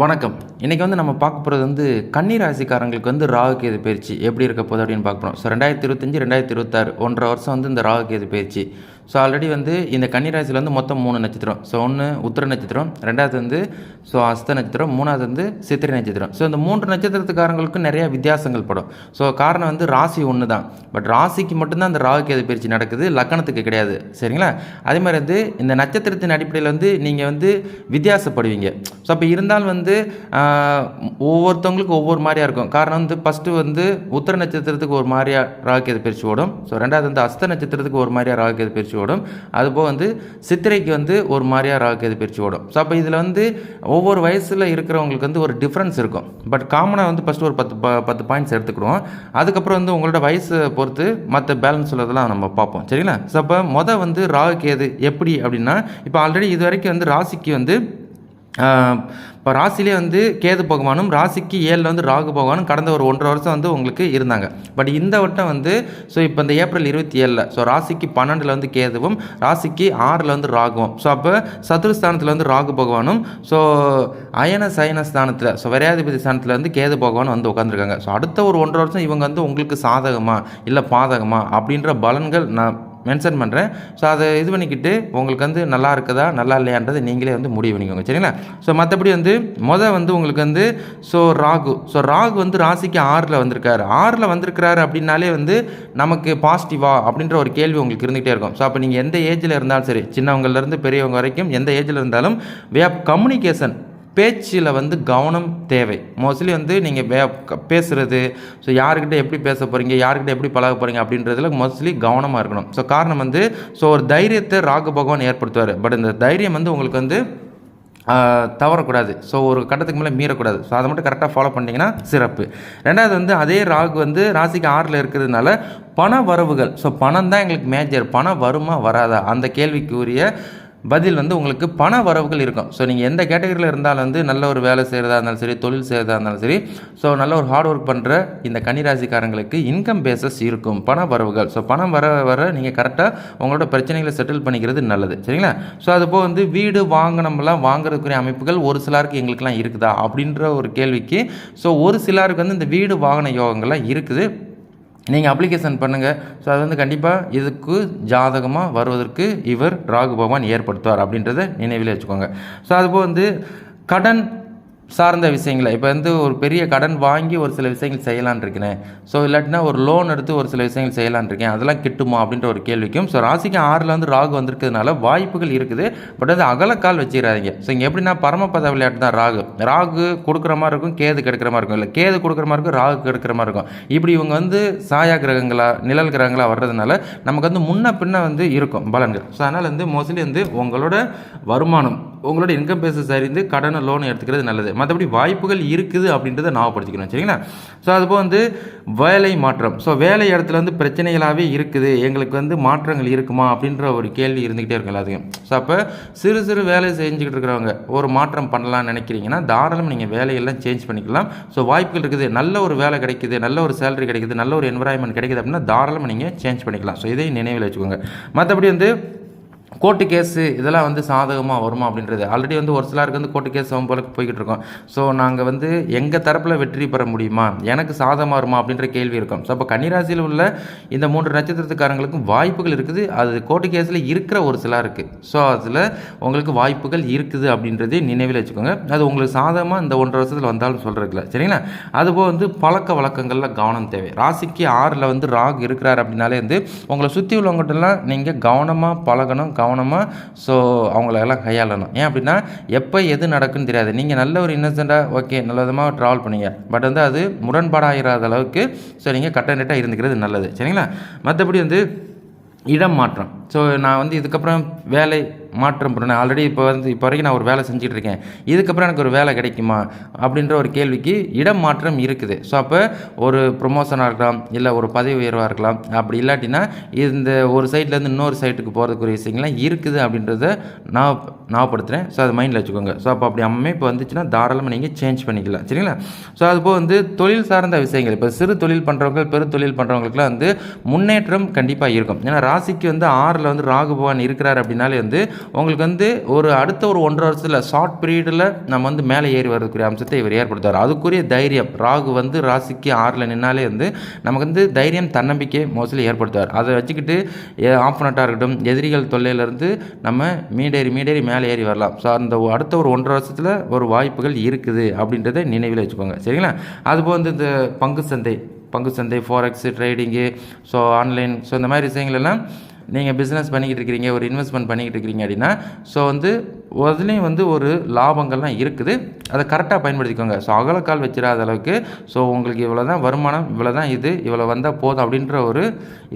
வணக்கம். இன்றைக்கி வந்து நம்ம பார்க்க போகிறது வந்து கன்னி ராசிக்காரங்களுக்கு வந்து ராகு கேது பயிற்சி எப்படி இருக்க போகுது அப்படின்னு பார்க்க போகிறோம். ஸோ 2025 2026 1.5 வருஷம் வந்து இந்த ராகு கேது பயிற்சி. ஸோ ஆல்ரெடி வந்து இந்த கன்னி ராசியில் வந்து மொத்தம் 3 நட்சத்திரம். ஸோ ஒன்று உத்திர நட்சத்திரம், 2வது வந்து அஸ்த நட்சத்திரம், 3வது வந்து சித்திரை நட்சத்திரம். ஸோ இந்த 3 நட்சத்திரத்துக்காரங்களுக்கு நிறையா வித்தியாசங்கள் படும். ஸோ காரணம் வந்து ராசி ஒன்று தான். பட் ராசிக்கு மட்டும்தான் அந்த ராகு கேது பயிற்சி நடக்குது, லக்கணத்துக்கு கிடையாது. சரிங்களா? அதே மாதிரி வந்து இந்த நட்சத்திரத்தின் அடிப்படையில் வந்து நீங்கள் வந்து வித்தியாசப்படுவீங்க. ஸோ அப்போ இருந்தாலும் வந்து ஒவ்வொருத்தவங்களுக்கு ஒவ்வொரு மாதிரியாக இருக்கும். காரணம் வந்து ஃபஸ்ட்டு வந்து உத்திர நட்சத்திரத்துக்கு ஒரு மாதிரியாக ராகு கேது பயிற்சி ஓடும். ஸோ 2வது வந்து அஸ்த நட்சத்திரத்துக்கு ஒரு மாதிரியாக ராகு கேது பயிற்சி ஓடும். அதுபோக வந்து சித்திரைக்கு வந்து ஒரு மாதிரியாக ராகு கேது பயிற்சி ஓடும். ஸோ அப்போ இதில் வந்து ஒவ்வொரு வயசில் இருக்கிறவங்களுக்கு வந்து ஒரு டிஃப்ரென்ஸ் இருக்கும். பட் காமனாக வந்து ஃபஸ்ட்டு ஒரு 10 பாயிண்ட்ஸ் எடுத்துக்கிடுவோம். அதுக்கப்புறம் வந்து உங்களோட வயசை பொறுத்து மற்ற பேலன்ஸ் உள்ளதெல்லாம் நம்ம பார்ப்போம். சரிங்களா? ஸோ அப்போ வந்து ராகு கேது எப்படி அப்படின்னா, இப்போ ஆல்ரெடி இது வரைக்கும் வந்து ராசிக்கு வந்து இப்போ ராசிலே வந்து கேது பகவானும் ராசிக்கு 7ல் வந்து ராகு பகவானும் கடந்த ஒரு 1.5 வருஷம் வந்து உங்களுக்கு இருந்தாங்க. பட் இந்த வட்டம் வந்து இப்போ இந்த ஏப்ரல் 27 ராசிக்கு 12ல் வந்து கேதுவும் ராசிக்கு 6ல் வந்து ராகுவும். அப்போ சதுரஸ்தானத்தில் வந்து ராகு பகவானும் அயன சயன ஸ்தானத்தில் விரையாதிபதி ஸ்தானத்தில் வந்து கேது பகவான் வந்து உட்காந்துருக்காங்க. அடுத்த ஒரு 1.5 வருஷம் இவங்க வந்து உங்களுக்கு சாதகமா இல்லை பாதகமா அப்படின்ற பலன்கள் நான் மென்ஷன் பண்ணுறேன். அதை இது பண்ணிக்கிட்டு உங்களுக்கு வந்து நல்லா இருக்குதா நல்லா இல்லையான்றது நீங்களே வந்து முடிவு பண்ணிக்கோங்க. சரிங்களா? மற்றபடி வந்து வந்து உங்களுக்கு வந்து ராகு வந்து ராசிக்கு 6ல் வந்திருக்காரு. 6ல் வந்திருக்கிறாரு அப்படின்னாலே வந்து நமக்கு பாசிட்டிவா அப்படின்ற ஒரு கேள்வி உங்களுக்கு இருந்துகிட்டே இருக்கும். அப்போ நீங்கள் எந்த ஏஜில் இருந்தாலும் சரி, சின்னவங்கலேருந்து பெரியவங்க வரைக்கும் எந்த ஏஜில் இருந்தாலும் வே ஆஃப் கம்யூனிகேஷன், பேச்சில் வந்து கவனம் தேவை. மோஸ்ட்லி வந்து நீங்கள் பேசுகிறது, யாருக்கிட்ட எப்படி பேச போகிறீங்க, யாருக்கிட்ட எப்படி பழக போகிறீங்க அப்படின்றதுல மோஸ்ட்லி கவனமாக இருக்கணும். காரணம் வந்து ஒரு தைரியத்தை ராகு பகவான் ஏற்படுத்துவார். பட் இந்த தைரியம் வந்து உங்களுக்கு வந்து தவறக்கூடாது. ஒரு கட்டத்துக்கு மேலே மீறக்கூடாது. அதை மட்டும் கரெக்டாக ஃபாலோ பண்ணிங்கன்னா சிறப்பு. 2வது வந்து அதே ராகு வந்து ராசிக்கு 6ல் இருக்கிறதுனால பண வரவுகள், பணம் தான் எங்களுக்கு மேஜர். பணம் வருமா வராதா அந்த கேள்விக்குரிய பதில் வந்து உங்களுக்கு பண வரவுகள் இருக்கும். நீங்கள் எந்த கேட்டகரியில் இருந்தாலும் வந்து நல்ல ஒரு வேலை செய்கிறதா இருந்தாலும் சரி, தொழில் செய்கிறதா இருந்தாலும் சரி, நல்ல ஒரு ஹார்ட் ஒர்க் பண்ணுற இந்த கன்னிராசிக்காரங்களுக்கு இன்கம் பேசஸ் இருக்கும், பண வரவுகள். பணம் வர நீங்கள் கரெக்டாக உங்களோட பிரச்சனைகளை செட்டில் பண்ணிக்கிறது நல்லது. சரிங்களா? அதுபோல் வந்து வீடு வாங்கணும்லாம் வாங்குறதுக்குரிய அமைப்புகள் ஒரு சிலருக்கு எங்களுக்கெல்லாம் இருக்குதா அப்படின்ற ஒரு கேள்விக்கு ஒரு சிலருக்கு வந்து இந்த வீடு வாகன யோகங்கள்லாம் இருக்குது. நீங்கள் அப்ளிகேஷன் பண்ணுங்கள். அது வந்து கண்டிப்பாக இதுக்கு ஜாதகமாக வருவதற்கு இவர் ராகு பகவான் ஏற்படுத்துவார் அப்படின்றத நினைவில் வச்சுக்கோங்க. அதுபோல் வந்து கடன் சார்ந்த விஷயங்களை, இப்போ வந்து ஒரு பெரிய கடன் வாங்கி ஒரு சில விஷயங்கள் செய்யலான் இருக்கேன், இல்லாட்டினா ஒரு லோன் எடுத்து ஒரு சில விஷயங்கள் செய்யலான் இருக்கேன், அதெல்லாம் கிட்டுமா அப்படின்ற ஒரு கேள்விக்கும் ராசிக்கு 6ல் வந்து ராகு வந்திருக்கிறதுனால வாய்ப்புகள் இருக்குது. பட் அது அகலக்கால் வச்சுக்கிறாதீங்க. இங்கே எப்படின்னா பரமபத விளையாட்டு தான். ராகு கொடுக்குற மாதிரி இருக்கும், கேது கெடுக்கிற மாதிரி இருக்கும், இல்லை கேது கொடுக்குற மாதிரி இருக்கும், ராகு கெடுக்கிற மாதிரி இருக்கும். இப்படி இவங்க வந்து சாயா கிரகங்களா நிழல் கிரகங்களா வர்றதுனால நமக்கு வந்து முன்ன பின்ன வந்து இருக்கும் பலன்கள். அதனால் வந்து மோஸ்ட்லி வந்து உங்களோட வருமானம், உங்களோட இன்கம் பேசஸ் அறிந்து கடனை லோன் எடுத்துக்கிறது நல்லது. மற்றபடி வாய்ப்புகள் இருக்குது அப்படின்றத ஞாபகப்படுத்திக்கணும். சரிங்களா? அதுபோல் வந்து வேலை மாற்றம், வேலை இடத்துல வந்து பிரச்சனைகளாகவே இருக்குது, எங்களுக்கு வந்து மாற்றங்கள் இருக்குமா அப்படின்ற ஒரு கேள்வி இருந்துக்கிட்டே இருக்கும் எல்லாத்துக்கும். அப்போ சிறு சிறு வேலை செஞ்சுக்கிட்டு இருக்கிறவங்க ஒரு மாற்றம் பண்ணலாம்னு நினைக்கிறீங்கன்னா தாராளமாக நீங்கள் வேலையெல்லாம் சேஞ்ச் பண்ணிக்கலாம். வாய்ப்புகள் இருக்குது, நல்ல ஒரு வேலை கிடைக்குது, நல்ல ஒரு சேலரி கிடைக்குது, நல்ல ஒரு என்வரான்மெண்ட் கிடைக்குது அப்படின்னா தாராளமாக நீங்கள் சேஞ்ச் பண்ணிக்கலாம். இதையும் நினைவில் வச்சுக்கோங்க. மற்றபடி வந்து கோர்ட்டு கேஸு இதெல்லாம் வந்து சாதகமாக வருமா அப்படின்றது ஆல்ரெடி வந்து ஒரு சிலருக்கு வந்து கோர்ட்டு கேஸ் போல போய்கிட்டு இருக்கோம். நாங்கள் வந்து எங்கள் தரப்பில் வெற்றி பெற முடியுமா, எனக்கு சாதகமாக வருமா அப்படின்ற கேள்வி இருக்கும். அப்போ கன்னிராசியில் உள்ள இந்த 3 நட்சத்திரத்துக்காரங்களுக்கும் வாய்ப்புகள் இருக்குது. அது கோர்ட்டு கேஸில் இருக்கிற ஒரு சிலருக்கு அதில் உங்களுக்கு வாய்ப்புகள் இருக்குது அப்படின்றதே நினைவில் வச்சுக்கோங்க. அது உங்களுக்கு சாதகமாக இந்த 1.5 வருஷத்தில் வந்தாலும் சொல்கிறதுல. சரிங்களா? அதுபோல் வந்து பழக்க வழக்கங்களில் கவனம் தேவை. ராசிக்கு 6ல் வந்து ராகு இருக்கிறார் அப்படின்னாலே வந்து உங்களை சுற்றி உள்ளவங்ககிட்டலாம் நீங்கள் கவனமாக பழகணும், கவனமாக அவங்களெல்லாம் கையாளணும். ஏன் அப்படின்னா எப்போ எது நடக்குன்னு தெரியாது. நீங்கள் நல்ல ஒரு இன்னசென்ட்டாக ஓகே நல்ல விதமாக ட்ராவல் பண்ணீங்க, பட் வந்து அது முரண்பாடாகிராத அளவுக்கு நீங்கள் கட்டணிட்டாக இருந்துக்கிறது நல்லது. சரிங்களா? மற்றபடி வந்து இடம் மாற்றம். நான் வந்து இதுக்கப்புறம் வேலை மாற்றம் பண்ணேன். ஆல்ரெடி இப்போ வரைக்கும் நான் ஒரு வேலை செஞ்சுட்டு இருக்கேன், இதுக்கப்புறம் எனக்கு ஒரு வேலை கிடைக்குமா அப்படின்ற ஒரு கேள்விக்கு இடம் மாற்றம் இருக்குது. அப்போ ஒரு ப்ரொமோஷனாக இருக்கலாம், இல்லை ஒரு பதவி உயர்வாக இருக்கலாம். அப்படி இல்லாட்டினா இந்த ஒரு சைட்லேருந்து இன்னொரு சைட்டுக்கு போகிறதுக்குரிய விஷயங்கள்லாம் இருக்குது அப்படின்றத நான் ஞாபகப்படுத்துகிறேன். அது மைண்டில் வச்சுக்கோங்க. அப்போ அப்படி அமைப்பு வந்துச்சுன்னா தாராளமாக நீங்கள் சேஞ்ச் பண்ணிக்கலாம். சரிங்களா? அதுபோல் வந்து தொழில் சார்ந்த விஷயங்கள், இப்போ சிறு தொழில் பண்ணுறவங்க பெரு தொழில் பண்ணுறவங்களுக்குலாம் வந்து முன்னேற்றம் கண்டிப்பாக இருக்கும். ஏன்னா ராசிக்கு வந்து 6ல் வந்து ராகு பகவான் இருக்கிறார் அப்படின்னாலே வந்து உங்களுக்கு வந்து அடுத்த ஒரு 1.5 வருஷத்தில் ஷார்ட் பீரியடில் நம்ம வந்து மேலே ஏறி வரக்கூடிய அம்சத்தை இவர் ஏற்படுத்துவார். அதுக்குரிய தைரியம் ராகு வந்து ராசிக்கு 6ல் நின்னாலே வந்து நமக்கு வந்து தைரியம் தன்னம்பிக்கை மோஸ்ட்லி ஏற்படுத்துவார். அதை வச்சுக்கிட்டு ஆப்போனண்ட்டாக இருக்கட்டும் எதிரிகள் தொல்லையிலேருந்து நம்ம மீடேறி மேலே ஏறி வரலாம். ஸோ அந்த அடுத்த ஒரு 1.5 வருஷத்தில் ஒரு வாய்ப்புகள் இருக்குது அப்படின்றத நினைவில் வச்சுக்கோங்க. சரிங்களா? அதுபோல் வந்து இந்த பங்கு சந்தை ஃபாரெக்ஸு ட்ரேடிங்கு, ஸோ ஆன்லைன், ஸோ இந்த மாதிரி விஷயங்கள் எல்லாம் நீங்கள் பிஸ்னஸ் பண்ணிக்கிட்டு இருக்கிறீங்க, ஒரு இன்வெஸ்ட்மெண்ட் பண்ணிக்கிட்டு இருக்கிறீங்க அப்படின்னா, ஸோ வந்து அதுலேயும் வந்து ஒரு லாபங்கள்லாம் இருக்குது. அதை கரெக்டாக பயன்படுத்திக்கோங்க. ஸோ அகலக்கால் வச்சிடாத அளவுக்கு, ஸோ உங்களுக்கு இவ்வளோ தான் வருமானம், இவ்வளோ தான் இவ்வளோ வந்தால் போதும் அப்படின்ற ஒரு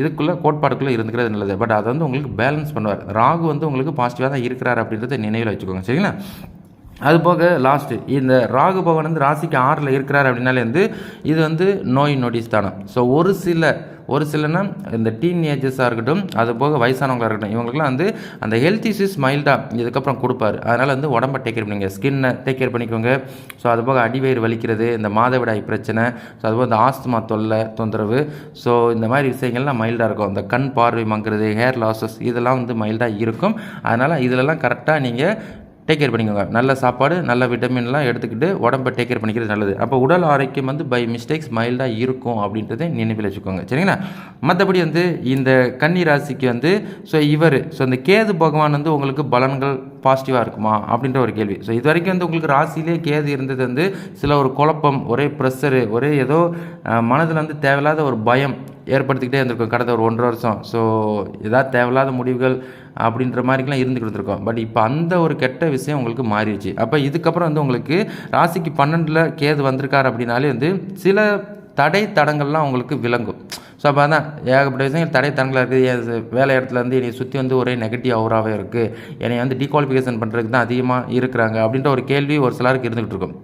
இதுக்குள்ளே கோட்பாடுக்குள்ளே இருந்துக்கிறது நல்லது. பட் அதை வந்து உங்களுக்கு பேலன்ஸ் பண்ணுவார். ராகு வந்து உங்களுக்கு பாசிட்டிவாக தான் இருக்கிறார் அப்படின்றத நினைவில் வச்சுக்கோங்க. சரிங்களா? அது போக லாஸ்ட்டு இந்த ராகு பகவான் வந்து ராசிக்கு 6ல் இருக்கிறார் அப்படின்னாலே வந்து இது வந்து நோய் நொடி ஸ்தானம். ஸோ ஒரு சிலனா இந்த டீனேஜர்ஸாக இருக்கட்டும், அது போக வயசானவங்களாக இருக்கட்டும், இவங்களுக்குலாம் வந்து அந்த ஹெல்த் இஷ்யூஸ் மைல்டாக இதுக்கப்புறம் கொடுப்பாரு. அதனால் வந்து உடம்பை டேக் கேர் பண்ணிங்க, ஸ்கின்னை டேக் கேர் பண்ணிக்கோங்க. ஸோ அது போக அடிவயிறு வலிக்கிறது, இந்த மாதவிடாய் பிரச்சனை, ஸோ அதுபோக இந்த ஆஸ்துமா தொந்தரவு, ஸோ இந்த மாதிரி விஷயங்கள்லாம் மைல்டாக இருக்கும். இந்த கண் பார்வை மங்குறது, ஹேர் லாஸஸ், இதெல்லாம் வந்து மைல்டாக இருக்கும். அதனால் இதிலெல்லாம் கரெக்டாக நீங்கள் டேக் கேர் பண்ணிக்கோங்க. நல்ல சாப்பாடு, நல்ல விட்டமின்லாம் எடுத்துக்கிட்டு உடம்பை டேக் கேர் பண்ணிக்கிறது நல்லது. அப்போ உடல் ஆரோக்கியம் வந்து பை மிஸ்டேக்ஸ் மைல்டாக இருக்கும் அப்படின்றத நினைவில் வச்சுக்கோங்க. சரிங்களா? மற்றபடி வந்து இந்த கன்னி ராசிக்கு வந்து ஸோ இந்த கேது பகவான் வந்து உங்களுக்கு பலன்கள் பாசிட்டிவாக இருக்குமா அப்படின்ற ஒரு கேள்வி. ஸோ இது வரைக்கும் வந்து உங்களுக்கு ராசியிலே கேது இருந்தது வந்து சில ஒரு குழப்பம், ஒரே ப்ரெஷரு, ஒரே ஏதோ மனதில் வந்து தேவையில்லாத ஒரு பயம் ஏற்படுத்திக்கிட்டே இருந்திருக்கும் கடந்த ஒரு 1.5 வருஷம். ஸோ ஏதாவது தேவையில்லாத முடிவுகள் அப்படின்ற மாதிரிலாம் இருந்துக்கிட்டு இருக்கோம். பட் இப்போ அந்த ஒரு கெட்ட விஷயம் உங்களுக்கு மாறிடுச்சு. அப்போ இதுக்கப்புறம் வந்து உங்களுக்கு ராசிக்கு 12ல் கேது வந்திருக்கார் அப்படின்னாலே வந்து சில தடங்கள்லாம் உங்களுக்கு விளங்கும். ஸோ அப்போ அதான் ஏகப்பட்ட விஷயங்கள் தடங்களாக இருக்குது. வேலை இடத்துல வந்து என்னை சுற்றி வந்து ஒரே நெகட்டிவ் அவுராகவே இருக்குது, என்னை வந்து டீக்வாலிஃபிகேஷன் பண்ணுறதுக்கு தான் அதிகமாக இருக்கிறாங்க அப்படின்ற ஒரு கேள்வி ஒரு சிலருக்கு இருந்துகிட்டு இருக்கும்.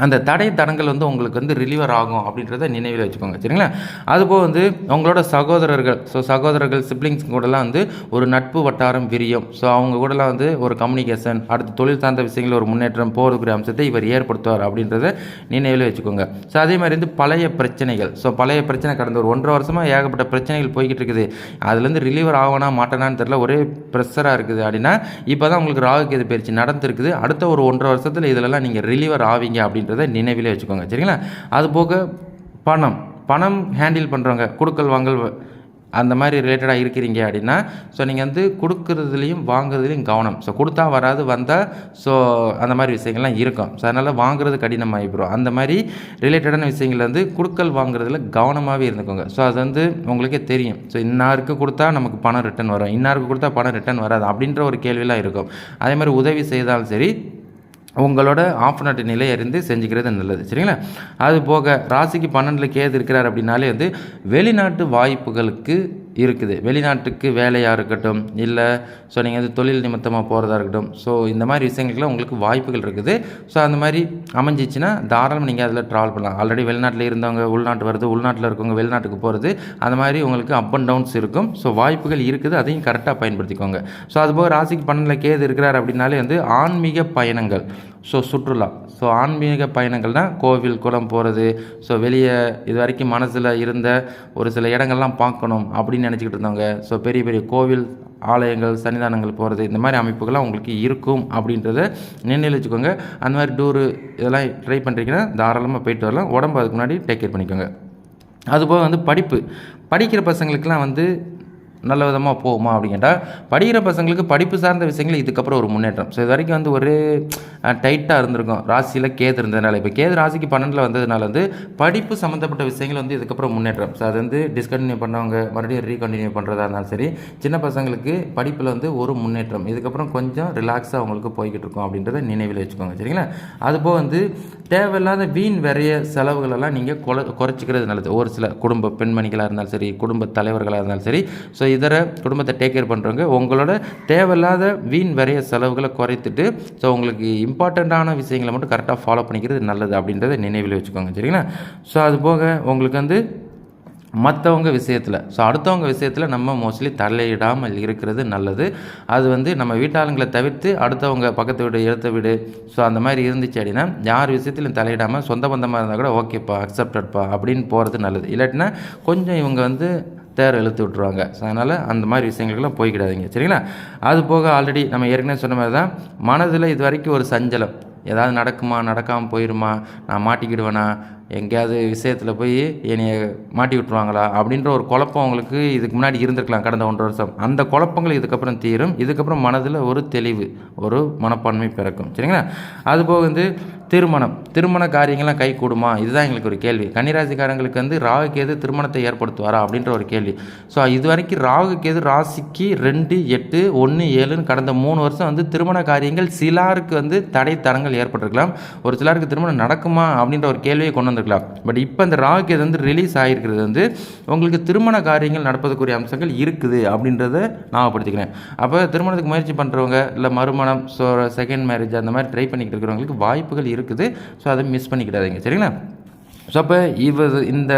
அந்த தடங்கள் வந்து உங்களுக்கு வந்து ரிலீவர் ஆகும் அப்படின்றத நினைவில் வச்சுக்கோங்க. சரிங்களா? அதுபோல் வந்து உங்களோட சகோதரர்கள் சிப்ளிங்ஸ் கூடலாம் வந்து ஒரு நட்பு வட்டாரம் விரியும். ஸோ அவங்க கூடலாம் வந்து ஒரு கம்யூனிகேஷன், அடுத்து தொழில் சார்ந்த விஷயங்களில் ஒரு முன்னேற்றம் போகிறதுக்குரிய அம்சத்தை இவர் ஏற்படுத்துவார் அப்படின்றத நினைவில் வச்சுக்கோங்க. ஸோ அதே மாதிரி வந்து பழைய பிரச்சனை கடந்த ஒரு 1.5 வருஷமாக ஏகப்பட்ட பிரச்சனைகள் போய்கிட்டு இருக்குது. அதுலேருந்து ரிலீவர் ஆகனா மாட்டேனான்னு தெரியல, ஒரே ப்ரெஷராக இருக்குது அப்படின்னா இப்போ தான் உங்களுக்கு ராகு கேது பயிற்சி நடந்துருக்குது. அடுத்த ஒரு 1.5 வருஷத்தில் இதிலெல்லாம் நீங்கள் ரிலீவர் ஆவீங்க அப்படின்றத நினைவிலே வச்சுக்கோங்க. சரிங்களா? அது போக பணம் ஹேண்டில் பண்ணுறவங்க, கொடுக்கல் வாங்கல் அந்த மாதிரி ரிலேட்டடாக இருக்கிறீங்க அப்படின்னா, ஸோ நீங்கள் வந்து கொடுக்குறதுலையும் வாங்குறதுலையும் கவனம். ஸோ கொடுத்தா வராது, வந்தால் ஸோ அந்த மாதிரி விஷயங்கள்லாம் இருக்கும். ஸோ அதனால் வாங்குறது கடினமாகிடும். அந்த மாதிரி ரிலேட்டடான விஷயங்கள் வந்து கொடுக்கல் வாங்குறதுல கவனமாகவே இருந்துக்கோங்க. ஸோ அது வந்து உங்களுக்கே தெரியும். ஸோ இன்னாருக்கு கொடுத்தா நமக்கு பணம் ரிட்டர்ன் வரும், இன்னாருக்கு கொடுத்தா பணம் ரிட்டர்ன் வராது அப்படின்ற ஒரு கேள்வியெல்லாம் இருக்கும். அதே மாதிரி உதவி செய்தாலும் சரி உங்களோட ஆப்போனண்ட் நிலை அறிந்து செஞ்சுக்கிறது நல்லது. சரிங்களா? அது போக ராசிக்கு 12ல் கேது இருக்கிறார் அப்படின்னாலே வந்து வெளிநாட்டு வாய்ப்புகளுக்கு இருக்குது. வெளிநாட்டுக்கு வேலையாக இருக்கட்டும், இல்லை ஸோ நீங்கள் வந்து தொழில் நிமித்தமாக போகிறதா இருக்கட்டும், ஸோ இந்த மாதிரி விஷயங்களுக்குலாம் உங்களுக்கு வாய்ப்புகள் இருக்குது. ஸோ அந்த மாதிரி அமைஞ்சிச்சுன்னா தாராளமாக நீங்கள் அதில் ட்ராவல் பண்ணலாம். ஆல்ரெடி வெளிநாட்டில் இருந்தவங்க உள்நாட்டு வருது, உள்நாட்டில் இருக்கவங்க வெளிநாட்டுக்கு போகிறது, அந்த மாதிரி உங்களுக்கு அப் அண்ட் டவுன்ஸ் இருக்கும். ஸோ வாய்ப்புகள் இருக்குது, அதையும் கரெக்டாக பயன்படுத்திக்கோங்க. ஸோ அதுபோக ராசிக்கு 12ல் கேது இருக்கிறார் அப்படின்னாலே வந்து ஆன்மீக பயணங்கள், ஸோ சுற்றுலா, ஸோ ஆன்மீக பயணங்கள் தான் கோவில் குளம் போகிறது. ஸோ வெளியே இது வரைக்கும் மனசில் இருந்த ஒரு சில இடங்கள்லாம் பார்க்கணும் அப்படின்னு நினச்சிக்கிட்டு இருந்தவங்க, ஸோ பெரிய பெரிய கோவில் ஆலயங்கள் சன்னிதானங்கள் போகிறது, இந்த மாதிரி அமைப்புகள்லாம் உங்களுக்கு இருக்கும் அப்படின்றத நினைவில் வச்சுக்கோங்க. அந்த மாதிரி டூரு இதெல்லாம் ட்ரை பண்ணுறீங்கன்னா தாராளமாக போயிட்டு வரலாம். உடம்பு அதுக்கு முன்னாடி டேக் கேர் பண்ணிக்கோங்க. அதுபோக வந்து படிக்கிற பசங்களுக்கெல்லாம் வந்து நல்ல விதமாக போகுமா அப்படின்னு கேட்டால், படிக்கிற பசங்களுக்கு படிப்பு சார்ந்த விஷயங்கள் இதுக்கப்புறம் ஒரு முன்னேற்றம். ஸோ இது வரைக்கும் வந்து ஒரு டைட்டாக இருந்திருக்கும் ராசியில் கேது இருந்ததுனால. இப்போ கேது ராசிக்கு 12ல் வந்ததுனால வந்து படிப்பு சம்மந்தப்பட்ட விஷயங்கள் வந்து இதுக்கப்புறம் முன்னேற்றம். ஸோ அது வந்து டிஸ்கண்டினியூ பண்ணவங்க மறுபடியும் ரீகண்டினியூ பண்ணுறதா இருந்தாலும் சரி, சின்ன பசங்களுக்கு படிப்பில் வந்து ஒரு முன்னேற்றம், இதுக்கப்புறம் கொஞ்சம் ரிலாக்ஸாக அவங்களுக்கு போய்கிட்டு இருக்கும் அப்படின்றத நினைவில் வச்சுக்கோங்க. சரிங்களா? அதுபோக வந்து தேவையில்லாத வீண் விரைய செலவுகளெல்லாம் நீங்கள் குறைச்சிக்கிறது நல்லது. ஒரு சில குடும்ப பெண்மணிகளாக இருந்தாலும் சரி, குடும்ப தலைவர்களாக இருந்தாலும் சரி, ஸோ இதர குடும்பத்தை டேக் கேர் பண்ணுறவங்க உங்களோட தேவையில்லாத வீண் வரைய செலவுகளை குறைத்துட்டு ஸோ உங்களுக்கு இம்பார்ட்டண்ட்டான விஷயங்களை மட்டும் கரெக்டாக ஃபாலோ பண்ணிக்கிறது நல்லது அப்படின்றத நினைவில் வச்சுக்கோங்க. சரிங்களா? ஸோ அது போக உங்களுக்கு வந்து மற்றவங்க விஷயத்தில், ஸோ அடுத்தவங்க விஷயத்தில் நம்ம மோஸ்ட்லி தலையிடாமல் இருக்கிறது நல்லது. அது வந்து நம்ம வீட்டாளுங்களை தவிர்த்து அடுத்தவங்க பக்கத்து வீடு எடுத்த வீடு ஸோ அந்த மாதிரி இருந்துச்சு அப்படின்னா யார் விஷயத்திலும் தலையிடாமல் சொந்த பந்தமாக இருந்தால் கூட ஓகேப்பா அக்செப்டட்ப்பா அப்படின்னு போகிறது நல்லது. இல்லாட்டினா கொஞ்சம் இவங்க வந்து தேர் இழுத்து விட்ருவாங்க. ஸோ அதனால் அந்த மாதிரி விஷயங்களுக்கெல்லாம் போய்க்கிடாதீங்க. சரிங்களா? அது போக ஆல்ரெடி நம்ம ஏற்கனவே சொன்ன மாதிரி தான், மனதில் இது வரைக்கும் ஒரு சஞ்சலம், ஏதாவது நடக்குமா, நடக்காமல் போயிடுமா, நான் மாட்டிக்கிடுவேனா, எங்கேயாவது விஷயத்தில் போய் என்னைய மாட்டி விட்ருவாங்களா அப்படின்ற ஒரு குழப்பம் உங்களுக்கு இதுக்கு முன்னாடி இருந்திருக்கலாம் கடந்த 1 வருஷம். அந்த குழப்பங்கள் இதுக்கப்புறம் தீரும். இதுக்கப்புறம் மனதில் ஒரு தெளிவு, ஒரு மனப்பான்மை பிறக்கும். சரிங்களா? அதுபோக வந்து திருமண காரியங்கள்லாம் கை கூடுமா, இதுதான் எங்களுக்கு ஒரு கேள்வி. கன்னிராசிக்காரங்களுக்கு வந்து ராகு கேது திருமணத்தை ஏற்படுத்துவாரா அப்படின்ற ஒரு கேள்வி. ஸோ இது வரைக்கும் ராகு கேது ராசிக்கு 2, 8, 1, 7ன்னு கடந்த 3 வருஷம் வந்து திருமண காரியங்கள் சிலருக்கு வந்து தடை தடங்கள் ஏற்பட்டிருக்கலாம். ஒரு சிலருக்கு திருமணம் நடக்குமா அப்படின்ற ஒரு கேள்வியை கொண்டு வந்திருக்கலாம். பட் இப்போ இந்த ராகு கேது வந்து ரிலீஸ் ஆகிருக்கிறது வந்து உங்களுக்கு திருமண காரியங்கள் நடப்பதற்குரிய அம்சங்கள் இருக்குது அப்படின்றத ஞாபகப்படுத்திக்கிறேன். அப்போ திருமணத்துக்கு முயற்சி பண்ணுறவங்க, இல்லை மறுமணம், ஸோ செகண்ட் மேரேஜ் அந்த மாதிரி ட்ரை பண்ணிக்கிட்டு இருக்கிறவங்களுக்கு வாய்ப்புகள் இருக்குது. ஸோ அதை மிஸ் பண்ணிக்கிடாதீங்க. சரிங்களா? ஸோ அப்போ இந்த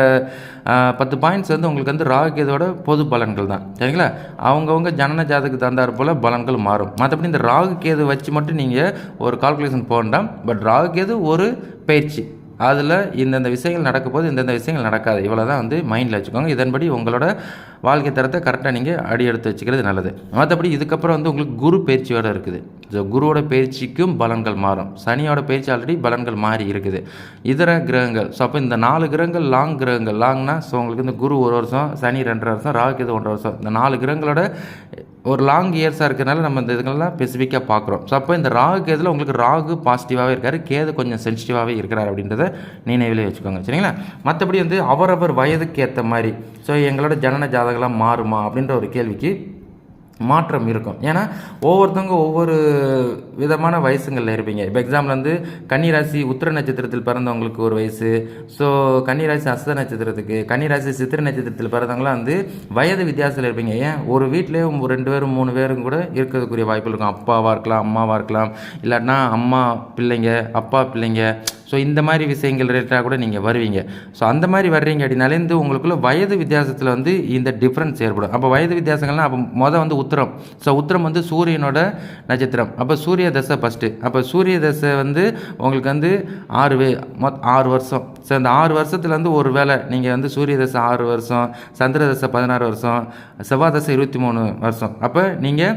10 பாயிண்ட்ஸ் வந்து உங்களுக்கு வந்து ராகு கேதுவோட பொது பலன்கள் தான். சரிங்களா? அவங்கவுங்க ஜனன ஜாதகத்துக்கு தந்தார் போல் பலன்கள் மாறும். மற்றபடி இந்த ராகு கேது வச்சு மட்டும் நீங்கள் ஒரு கால்குலேஷன் போகண்டாம். பட் ராகு கேது ஒரு பயிற்சி, அதில் இந்தந்த விஷயங்கள் நடக்க போது இந்தந்த விஷயங்கள் நடக்காது. இவ்வளோ தான் வந்து மைண்டில் வச்சுக்கோங்க. இதன்படி உங்களோட வாழ்க்கை தரத்தை கரெக்டாக நீங்கள் அடி எடுத்து வச்சுக்கிறது நல்லது. மற்றபடி இதுக்கப்புறம் வந்து உங்களுக்கு குரு பயிற்சியோடு இருக்குது. ஸோ குருவோட பயிற்சிக்கும் பலன்கள் மாறும். சனியோட பயிற்சி ஆல்ரெடி பலன்கள் மாறி இருக்குது. இதர கிரகங்கள், ஸோ அப்போ இந்த 4 கிரகங்கள் லாங்னா, ஸோ உங்களுக்கு இந்த குரு 1 வருஷம், சனி 2.5 வருஷம், ராகு கேது 1.5 வருஷம், இந்த 4 கிரகங்களோட ஒரு லாங் இயர்ஸாக இருக்கிறனால நம்ம இந்த இதுக்கெல்லாம் ஸ்பெசிஃபிக்காக பார்க்குறோம். ஸோ அப்போ இந்த ராகு கேதில் உங்களுக்கு ராகு பாசிட்டிவாகவே இருக்கார், கேது கொஞ்சம் சென்சிட்டிவாகவே இருக்கிறார் அப்படின்றத நினைவிலே வச்சுக்கோங்க. சரிங்களா? மற்றபடி வந்து அவரவர் வயதுக்கு ஏற்ற மாதிரி, ஸோ எங்களோட ஜனன ஜாதகம்லாம் மாறுமா அப்படின்ற ஒரு கேள்விக்கு மாற்றம் இருக்கும். ஏன்னா ஒவ்வொருத்தவங்க ஒவ்வொரு விதமான வயசுங்களில் இருப்பீங்க. இப்போ எக்ஸாம்பிள் வந்து கன்னிராசி உத்திர நட்சத்திரத்தில் பிறந்தவங்களுக்கு ஒரு வயசு, ஸோ கன்னிராசி அஸ்த நட்சத்திரத்துக்கு, கன்னிராசி சித்திரை நட்சத்திரத்தில் பிறந்தவங்களாம் வந்து வயது வித்தியாசத்தில் இருப்பீங்க. ஏன் ஒரு வீட்டிலே 2 பேரும் 3 பேரும் கூட இருக்கிறதுக்குரிய வாய்ப்பு இருக்கும். அப்பாவாக இருக்கலாம், அம்மாவாக இருக்கலாம், இல்லாட்டினா அம்மா பிள்ளைங்க, அப்பா பிள்ளைங்க, ஸோ இந்த மாதிரி விஷயங்கள் ரிலேட்டாக கூட நீங்கள் வருவீங்க. ஸோ அந்த மாதிரி வர்றீங்க அப்படின்னாலே இந்த உங்களுக்குள்ள வயது வித்தியாசத்தில் வந்து இந்த டிஃப்ரென்ஸ் ஏற்படும். அப்போ வயது வித்தியாசங்கள்லாம் அப்போ வந்து உத்திரம். ஸோ உத்திரம் வந்து சூரியனோட நட்சத்திரம். அப்போ சூரிய தசை ஃபஸ்ட்டு. அப்போ சூரிய தசை வந்து உங்களுக்கு வந்து 6 வருஷம். ஸோ அந்த 6 வருஷத்தில் வந்து ஒரு வேளை நீங்கள் வந்து சூரிய தசை 6 வருஷம், சந்திர தசை 16 வருஷம், செவ்வாய் தசை 23 வருஷம். அப்போ நீங்கள்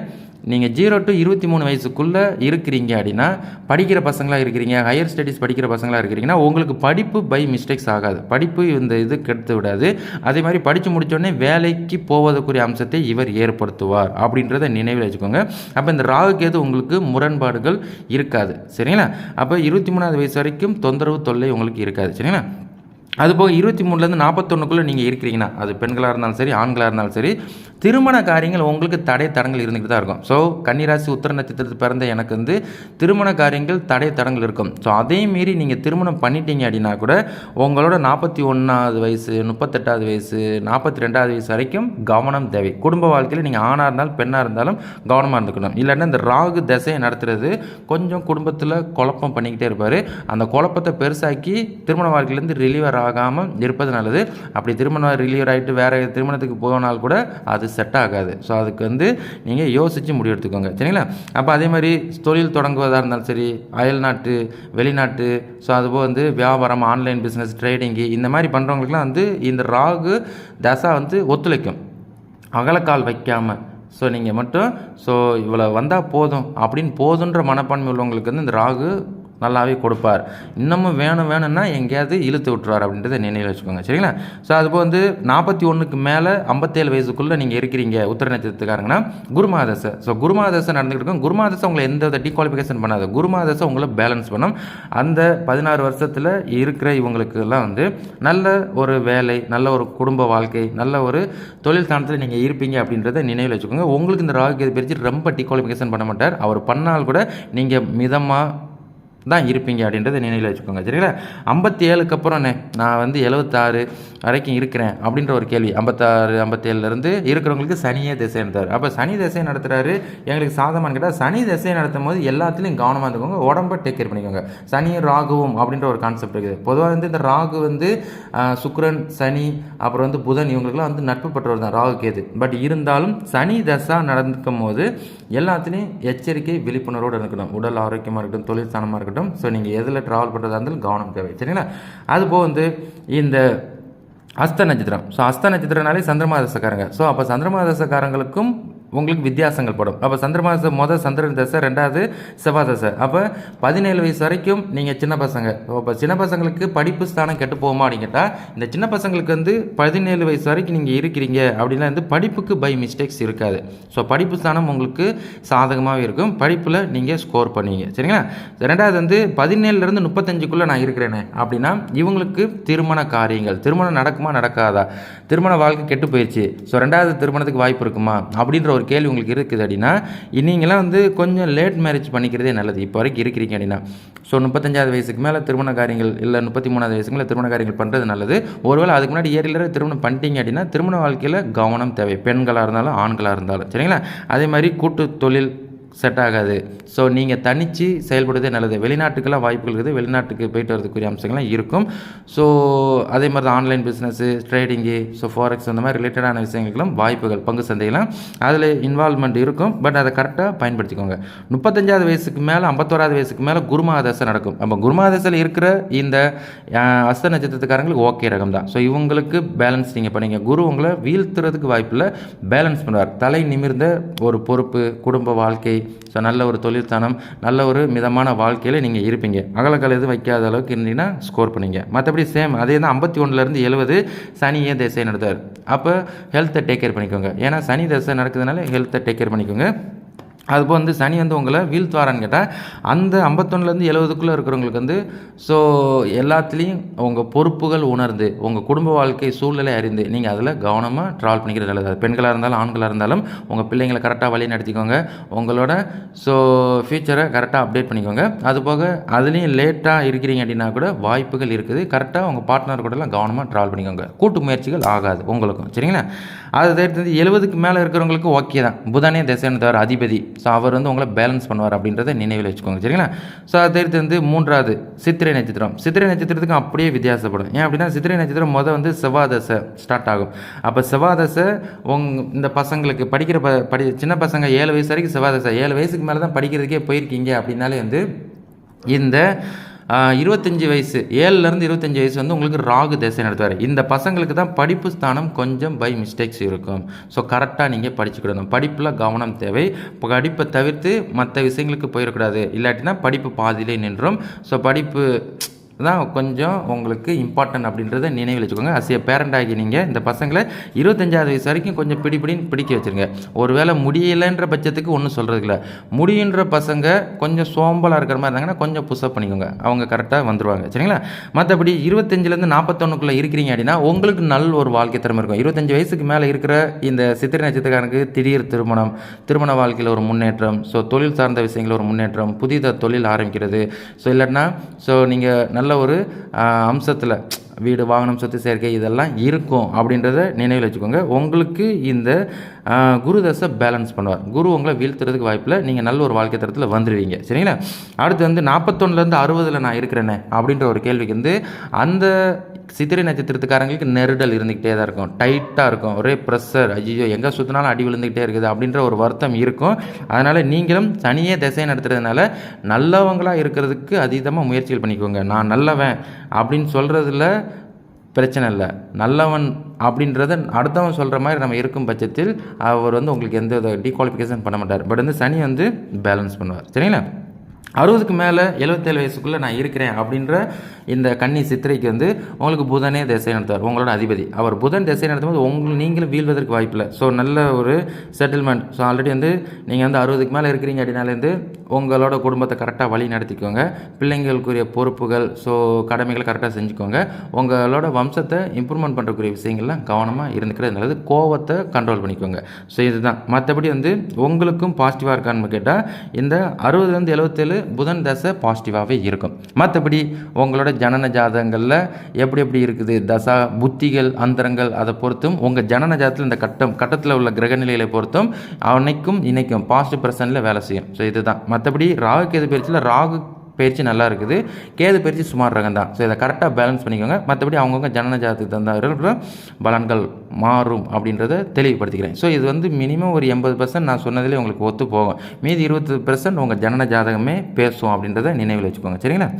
0 to 23 வயசுக்குள்ளே இருக்கிறீங்க அப்படின்னா, படிக்கிற பசங்களாக இருக்கிறீங்க, ஹையர் ஸ்டடீஸ் படிக்கிற பசங்களாக இருக்கிறீங்கன்னா உங்களுக்கு படிப்பு பை மிஸ்டேக்ஸ் ஆகாது. படிப்பு இந்த இது கெடுத்து விடாது. அதே மாதிரி படித்து முடித்தோடனே வேலைக்கு போவதற்குரிய அம்சத்தை இவர் ஏற்படுத்துவார் அப்படின்றத நினைவில் வச்சுக்கோங்க. அப்போ இந்த ராகு கேது உங்களுக்கு முரண்பாடுகள் இருக்காது. சரிங்களா? அப்போ 23வது வயசு வரைக்கும் தொந்தரவு தொல்லை உங்களுக்கு இருக்காது. சரிங்களா? அதுபோக 23லேருந்து 41க்குள்ளே நீங்கள் இருக்கிறீங்கன்னா, அது பெண்களாக இருந்தாலும் சரி, ஆண்களாக இருந்தாலும் சரி, திருமண காரியங்கள் உங்களுக்கு தடங்கள் இருந்துக்கிட்டு தான் இருக்கும். ஸோ கன்னிராசி உத்திர நட்சத்திரத்தில் பிறந்த எனக்கு வந்து திருமண காரியங்கள் தடங்கள் இருக்கும். ஸோ அதே மீறி நீங்கள் திருமணம் பண்ணிட்டீங்க அப்படின்னா கூட உங்களோட 41வது வயசு, 38வது வயசு, 42வது வயசு வரைக்கும் கவனம் தேவை. குடும்ப வாழ்க்கையில் நீங்கள் ஆணாக இருந்தாலும் பெண்ணாக இருந்தாலும் கவனமாக இருந்துக்கணும். இல்லைன்னா இந்த ராகு தசையை நடத்துறது கொஞ்சம் குடும்பத்தில் குழப்பம் பண்ணிக்கிட்டே இருப்பார். அந்த குழப்பத்தை பெருசாக்கி திருமண வாழ்க்கையிலேருந்து ரிலீவர் ஆகாமல் இருப்பது நல்லது. அப்படி திருமணம் ரிலீவர் ஆகிட்டு வேறு திருமணத்துக்கு போனால் கூட அது செட் ஆகாது. ஸோ அதுக்கு வந்து நீங்கள் யோசித்து முடிவெடுத்துக்கோங்க. சரிங்களா? அப்போ அதே மாதிரி தொழில் தொடங்குவதாக இருந்தாலும் சரி, அயல்நாட்டு, வெளிநாட்டு, ஸோ அதுபோல் வந்து வியாபாரம், ஆன்லைன் பிஸ்னஸ், ட்ரேடிங்கு, இந்த மாதிரி பண்ணுறவங்களுக்குலாம் வந்து இந்த ராகு தசா வந்து ஒத்துழைக்கும். அகலக்கால் வைக்காமல், ஸோ நீங்கள் மட்டும் இவ்வளோ வந்தால் போதும் அப்படின்னு போதுன்ற மனப்பான்மை உள்ளவங்களுக்கு வந்து இந்த ராகு நல்லாவே கொடுப்பார். இன்னமும் வேணும்னா எங்கேயாவது இழுத்து விட்டுருவார் அப்படின்றத நினைவில் வச்சுக்கோங்க. சரிங்களா? ஸோ அதுபோல் வந்து 41க்கு மேலே 57 வயசுக்குள்ளே நீங்கள் இருக்கிறீங்க உத்திர நட்சத்திரத்துக்காரங்கன்னா குருமாதசை. ஸோ குருமாதசை நடந்துகிட்டு இருக்கும். குருமாதசை உங்களை எந்த வித டிகுவாலிஃபிகேஷன் பண்ணாது. குருமாதசை உங்களை பேலன்ஸ் பண்ணும். அந்த 16 வருஷத்தில் இருக்கிற இவங்களுக்கெல்லாம் வந்து நல்ல ஒரு வேலை, நல்ல ஒரு குடும்ப வாழ்க்கை, நல்ல ஒரு தொழில் ஸ்தானத்தில் நீங்கள் இருப்பீங்க அப்படின்றத நினைவில் வச்சுக்கோங்க. உங்களுக்கு இந்த ராகு கேது பிரித்து ரொம்ப டிகுவாலிஃபிகேஷன் பண்ண மாட்டார். அவர் பண்ணால் கூட நீங்கள் மிதமாக தான் இருப்பீங்க அப்படின்றத நினைவில் வச்சுக்கோங்க. சரிங்களா? 57க்கு அப்புறம் நான் வந்து 76 வரைக்கும் இருக்கிறேன் அப்படின்ற ஒரு கேள்வி. 56, 57லேருந்து இருக்கிறவங்களுக்கு சனியே திசை நடத்துறாரு. அப்போ சனி திசையை நடத்துகிறாரு, எங்களுக்கு சாதமானு கேட்டால் சனி திசையை நடத்தும் போது எல்லாத்துலேயும் கவனமாக இருந்துக்கோங்க. உடம்பை டேக் கேர் பண்ணிக்கோங்க. சனியும் ராகுவும் அப்படின்ற ஒரு கான்செப்ட் இருக்குது. பொதுவாக வந்து இந்த ராகு வந்து சுக்கிரன், சனி, அப்புறம் வந்து புதன், இவங்களுக்குலாம் வந்து நட்பு பெற்றவர் தான் ராகு கேது. பட் இருந்தாலும் சனி தசா நடக்கும் போது எல்லாத்துலேயும் எச்சரிக்கை, விழிப்புணர்வோடு இருக்கணும். உடல் ஆரோக்கியமாக இருக்கட்டும், தொழில் ஸ்தானமாக இருக்கட்டும். ஸோ நீங்கள் எதில் ட்ராவல் பண்ணுறதா இருந்தாலும் கவனம் தேவை. சரிங்களா? அதுபோல் வந்து இந்த அஸ்த நட்சத்திரம். ஸோ அஸ்த நட்சத்திரனாலே சந்திரமா தசைக்காரங்க. ஸோ அப்போ சந்திரமா தசைக்காரங்களுக்கும் உங்களுக்கு வித்தியாசங்கள் படும். அப்போ சந்திரமாச சந்திரன் தசை, ரெண்டாவது செவ்வாய் தசை. அப்போ 17 வயசு வரைக்கும் நீங்கள் சின்ன பசங்க. இப்போ சின்ன பசங்களுக்கு படிப்பு ஸ்தானம் கெட்டு போகுமா அப்படின்னு கேட்டால், இந்த சின்ன பசங்களுக்கு வந்து 17 வயசு வரைக்கும் நீங்கள் இருக்கிறீங்க அப்படின்னா வந்து படிப்புக்கு பை மிஸ்டேக்ஸ் இருக்காது. ஸோ படிப்பு ஸ்தானம் உங்களுக்கு சாதகமாகவே இருக்கும். படிப்பில் நீங்கள் ஸ்கோர் பண்ணுவீங்க. சரிங்களா? ரெண்டாவது வந்து 17லேருந்து 35க்குள்ளே நான் இருக்கிறேனே அப்படின்னா இவங்களுக்கு திருமண காரியங்கள், திருமணம் நடக்குமா நடக்காதா, திருமண வாழ்க்கை கெட்டு போயிடுச்சு, ஸோ ரெண்டாவது திருமணத்துக்கு வாய்ப்பு இருக்குமா அப்படின்ற ஒரு கேள்வி உங்களுக்கு இருக்குது அப்படின்னா, நீங்களாம் வந்து கொஞ்சம் லேட் மேரேஜ் பண்ணிக்கிறதே நல்லது. இப்போ வரைக்கும் இருக்கிறீங்க அப்படின்னா, ஸோ 35வது வயசுக்கு மேலே திருமண காரியங்கள் இல்லை 33வது வயசுக்கு மேலே திருமண காரியங்கள் பண்ணுறது நல்லது. ஒருவேளை அதுக்கு முன்னாடி ஏரியில் திருமணம் பண்ணிட்டீங்க அப்படின்னா திருமண வாழ்க்கையில் கவனம் தேவை, பெண்களாக இருந்தாலும் ஆண்களாக இருந்தாலும். சரிங்களா? அதே மாதிரி கூட்டு தொழில் செட் ஆகாது. ஸோ நீங்கள் தனித்து செயல்படுறதே நல்லது. வெளிநாட்டுக்கெல்லாம் வாய்ப்புகள் இருக்குது, வெளிநாட்டுக்கு போயிட்டு வரதுக்குரிய அம்சங்கள்லாம் இருக்கும். ஸோ அதே மாதிரி தான் online business, trading, so forex அந்த மாதிரி ரிலேட்டடான விஷயங்களுக்கெல்லாம் வாய்ப்புகள், பங்கு சந்தையெல்லாம் அதில் இன்வால்வ்மெண்ட் இருக்கும். பட் அதை கரெக்டாக பயன்படுத்திக்கோங்க. 35வது வயசுக்கு மேலே 51வது வயசுக்கு மேலே குருமாதசை நடக்கும். அப்போ குருமாதசையில் இருக்கிற இந்த அஸ்த நட்சத்திரத்துக்காரங்களுக்கு ஓகே ரகம் தான். ஸோ இவங்களுக்கு பேலன்ஸ் நீங்கள் பண்ணீங்க. குரு உங்களை வீழ்த்துறதுக்கு வாய்ப்பில்லை, பேலன்ஸ் பண்ணுவார். தலை நிமிர்ந்த ஒரு பொறுப்பு, குடும்ப வாழ்க்கை, ஸோ நல்ல ஒரு தொழில்தானம், நல்ல ஒரு மிதமான வாழ்க்கையில் நீங்கள் இருப்பீங்க. அகலக்கால் எதுவும் வைக்காத அளவுக்கு இருந்தீங்கன்னா ஸ்கோர் பண்ணிங்க. மற்றபடி சேம் அதே தான் 51லேருந்து 70 சனியே திசை நடத்தார். அப்போ ஹெல்த்தை டேக் கேர் பண்ணிக்கோங்க. ஏன்னா சனி திசை நடக்குதுனால ஹெல்த்தை டேக் கேர் பண்ணிக்கோங்க. அதுபோ வந்து சனி வந்து உங்களை வீழ்த்துவாரான்னு கேட்டால், அந்த 51லேருந்து 70க்குள்ளே இருக்கிறவங்களுக்கு வந்து ஸோ எல்லாத்துலேயும் உங்கள் பொறுப்புகள் உணர்ந்து, உங்கள் குடும்ப வாழ்க்கை சூழ்நிலை அறிந்து நீங்கள் அதில் கவனமாக ட்ராவல் பண்ணிக்கிறது நல்லது. அது பெண்களாக இருந்தாலும் ஆண்களாக இருந்தாலும் உங்கள் பிள்ளைங்களை கரெக்டாக வழி நடத்திக்கோங்க. உங்களோட ஸோ ஃப்யூச்சரை கரெக்டாக அப்டேட் பண்ணிக்கோங்க. அதுபோக அதுலேயும் லேட்டாக இருக்கிறீங்க அப்படின்னா கூட வாய்ப்புகள் இருக்குது. கரெக்டாக உங்கள் பார்ட்னர் கூடலாம் கவனமாக ட்ராவல் பண்ணிக்கோங்க. கூட்டு முயற்சிகள் ஆகாது உங்களுக்கும். சரிங்களா? அதை தவிர்த்து 70க்கு மேலே இருக்கிறவங்களுக்கு ஓகே தான். புதனே திசைன்னு தவிர அதிபதி. ஸோ அவர் வந்து உங்களை பேலன்ஸ் பண்ணுவார் அப்படின்றத நினைவில் வச்சுக்கோங்க. சரிங்களா? ஸோ அதை தவிர்த்து வந்து 3வது சித்திரை நட்சத்திரம். சித்திரை நட்சத்திரத்துக்கு அப்படியே வித்தியாசப்படும். ஏன் அப்படின்னா சித்திரை நட்சத்திரம் வந்து செவ்வாய் தசை ஸ்டார்ட் ஆகும். அப்போ செவ்வாய் தசை இந்த பசங்களுக்கு படிக்கிற சின்ன பசங்க 7 வயசு வரைக்கும் செவ்வாய் தசை, 7 வயசுக்கு மேலே தான் படிக்கிறதுக்கே போயிருக்கீங்க அப்படின்னாலே வந்து இந்த 25 வயசு 7லேருந்து 25 வயசு வந்து உங்களுக்கு ராகு திசை நடத்துவார். இந்த பசங்களுக்கு தான் படிப்பு ஸ்தானம் கொஞ்சம் பை மிஸ்டேக்ஸ் இருக்கும். ஸோ கரெக்டாக நீங்கள் படிச்சுக்கிடணும். படிப்பில் கவனம் தேவை. படிப்பை தவிர்த்து மற்ற விஷயங்களுக்கு போயிடக்கூடாது. இல்லாட்டினா படிப்பு பாதியிலே நின்றும். ஸோ படிப்பு தான் கொஞ்சம் உங்களுக்கு இம்பார்ட்டன்ட் அப்படின்றத நினைவில் வச்சுக்கோங்க. அசிய பேரண்ட் ஆகி நீங்கள் இந்த பசங்களை 25வது வயசு வரைக்கும் கொஞ்சம் பிடிக்க வச்சுருங்க. ஒரு வேளை முடியலைன்ற பட்சத்துக்கு ஒன்றும் சொல்கிறதுக்கு இல்லை. முடியுன்ற பசங்க கொஞ்சம் சோம்பலாக இருக்கிற மாதிரி இருந்தாங்கன்னா கொஞ்சம் புஷ்அப் பண்ணிக்கோங்க. அவங்க கரெக்டாக வந்துடுவாங்க. சரிங்களா? மற்றபடி 25லேருந்து 41க்குள்ளே இருக்கிறீங்க அப்படின்னா உங்களுக்கு நல்ல ஒரு வாழ்க்கை திறமை இருக்கும். 25 வயசுக்கு மேலே இருக்கிற இந்த சித்திரை நட்சத்திரக்காரனுக்கு திடீர் திருமண வாழ்க்கையில் ஒரு முன்னேற்றம், ஸோ தொழில் சார்ந்த விஷயங்கள் ஒரு முன்னேற்றம், புதித தொழில் ஆரம்பிக்கிறது, ஸோ இல்லைன்னா ஸோ நீங்கள் நல்ல ஒரு அம்சத்தில் வீடு வாகனம் சொத்து சேர்க்கை இதெல்லாம் இருக்கும் அப்படின்றத நினைவில் வச்சுக்கோங்க. உங்களுக்கு இந்த குரு தசை பேலன்ஸ் பண்ணுவார். குரு உங்களை வீழ்த்துறதுக்கு வாய்ப்பில் நீங்கள் நல்ல ஒரு வாழ்க்கை தரத்தில் வந்துடுவீங்க. சரிங்களா? அடுத்து வந்து 41லேருந்து 60 நான் இருக்கிறேனே அப்படின்ற ஒரு கேள்விக்கு வந்து அந்த சித்திரை நட்சத்திரத்துக்காரங்களுக்கு நெருடல் இருந்துக்கிட்டே தான் இருக்கும். டைட்டாக இருக்கும். ஒரே ப்ரெஷர், ஐயோ எங்கே சுற்றினாலும் அடி விழுந்துக்கிட்டே இருக்குது அப்படின்ற ஒரு வருத்தம் இருக்கும். அதனால் நீங்களும் சனியே திசை நடத்துறதுனால நல்லவங்களாக இருக்கிறதுக்கு அதீதமாக முயற்சிகள் பண்ணிக்கோங்க. நான் நல்லவன் அப்படின்னு சொல்கிறதுல பிரச்சனை இல்லை. நல்லவன் அப்படின்றத அடுத்தவன் சொல்கிற மாதிரி நம்ம இருக்கும் பட்சத்தில் அவர் வந்து உங்களுக்கு எந்த வித டீக்வாலிஃபிகேஷன் பண்ண மாட்டார். பட் வந்து சனி வந்து பேலன்ஸ் பண்ணுவார். சரிங்களா? 60க்கு மேலே 77 வயசுக்குள்ளே நான் இருக்கிறேன் அப்படின்ற இந்த கன்னி சித்திரைக்கு வந்து உங்களுக்கு புதனே திசை நடத்துவார். உங்களோட அதிபதி அவர் புதன் திசை நடத்தும்போது நீங்களும் வீழ்வதற்கு வாய்ப்பில்லை. ஸோ நல்ல ஒரு செட்டில்மெண்ட். ஸோ ஆல்ரெடி வந்து நீங்கள் வந்து 60க்கு மேலே இருக்கிறீங்க அப்படின்னாலேருந்து உங்களோட குடும்பத்தை கரெக்டாக வழி நடத்திக்கோங்க. பிள்ளைங்களுக்குரிய பொறுப்புகள், ஸோ கடமைகளை கரெக்டாக செஞ்சுக்கோங்க. உங்களோட வம்சத்தை இம்ப்ரூவ்மெண்ட் பண்ணுறக்கூடிய விஷயங்கள்லாம் கவனமாக இருந்துக்கிறது நல்லது. கோவத்தை கண்ட்ரோல் பண்ணிக்கோங்க. ஸோ இதுதான். மற்றபடி வந்து உங்களுக்கும் பாசிட்டிவாக இருக்கான்னு கேட்டால் இந்த 60லேருந்து 77 புதன் தசை பாசிட்டிவாகவே இருக்கும். மற்றபடி உங்களோட ஜனன ஜாதகங்களில் எப்படி இருக்குது தசா புத்திகள் அந்தரங்கள் அதை பொறுத்தும் உங்கள் ஜனன ஜாதகத்தில் இந்த கட்டத்தில் உள்ள கிரகநிலைகளை பொறுத்தும் அன்னைக்கும் இன்னைக்கும் பாசிட்டிவ் பர்சனில் வேலை செய்யும். ஸோ இதுதான். மற்றபடி ராகு கேது பயிற்சியில் ராகு பயிற்சி நல்லா இருக்குது, கேது பயிற்சி சுமார் ரகம் தான். ஸோ இதை கரெக்டாக பேலன்ஸ் பண்ணிக்கோங்க. மற்றபடி அவங்கவுங்க ஜனன ஜாதகத்துக்கு தகுந்த பலன்கள் மாறும் அப்படின்றத தெளிவுபடுத்திக்கிறேன். ஸோ இது வந்து மினிமம் ஒரு 80% நான் சொன்னதிலே உங்களுக்கு ஒத்து போகும். மீதி 20% உங்கள் ஜனன ஜாதகமே பேசும் அப்படின்றத நினைவில் வச்சுக்கோங்க. சரிங்களா?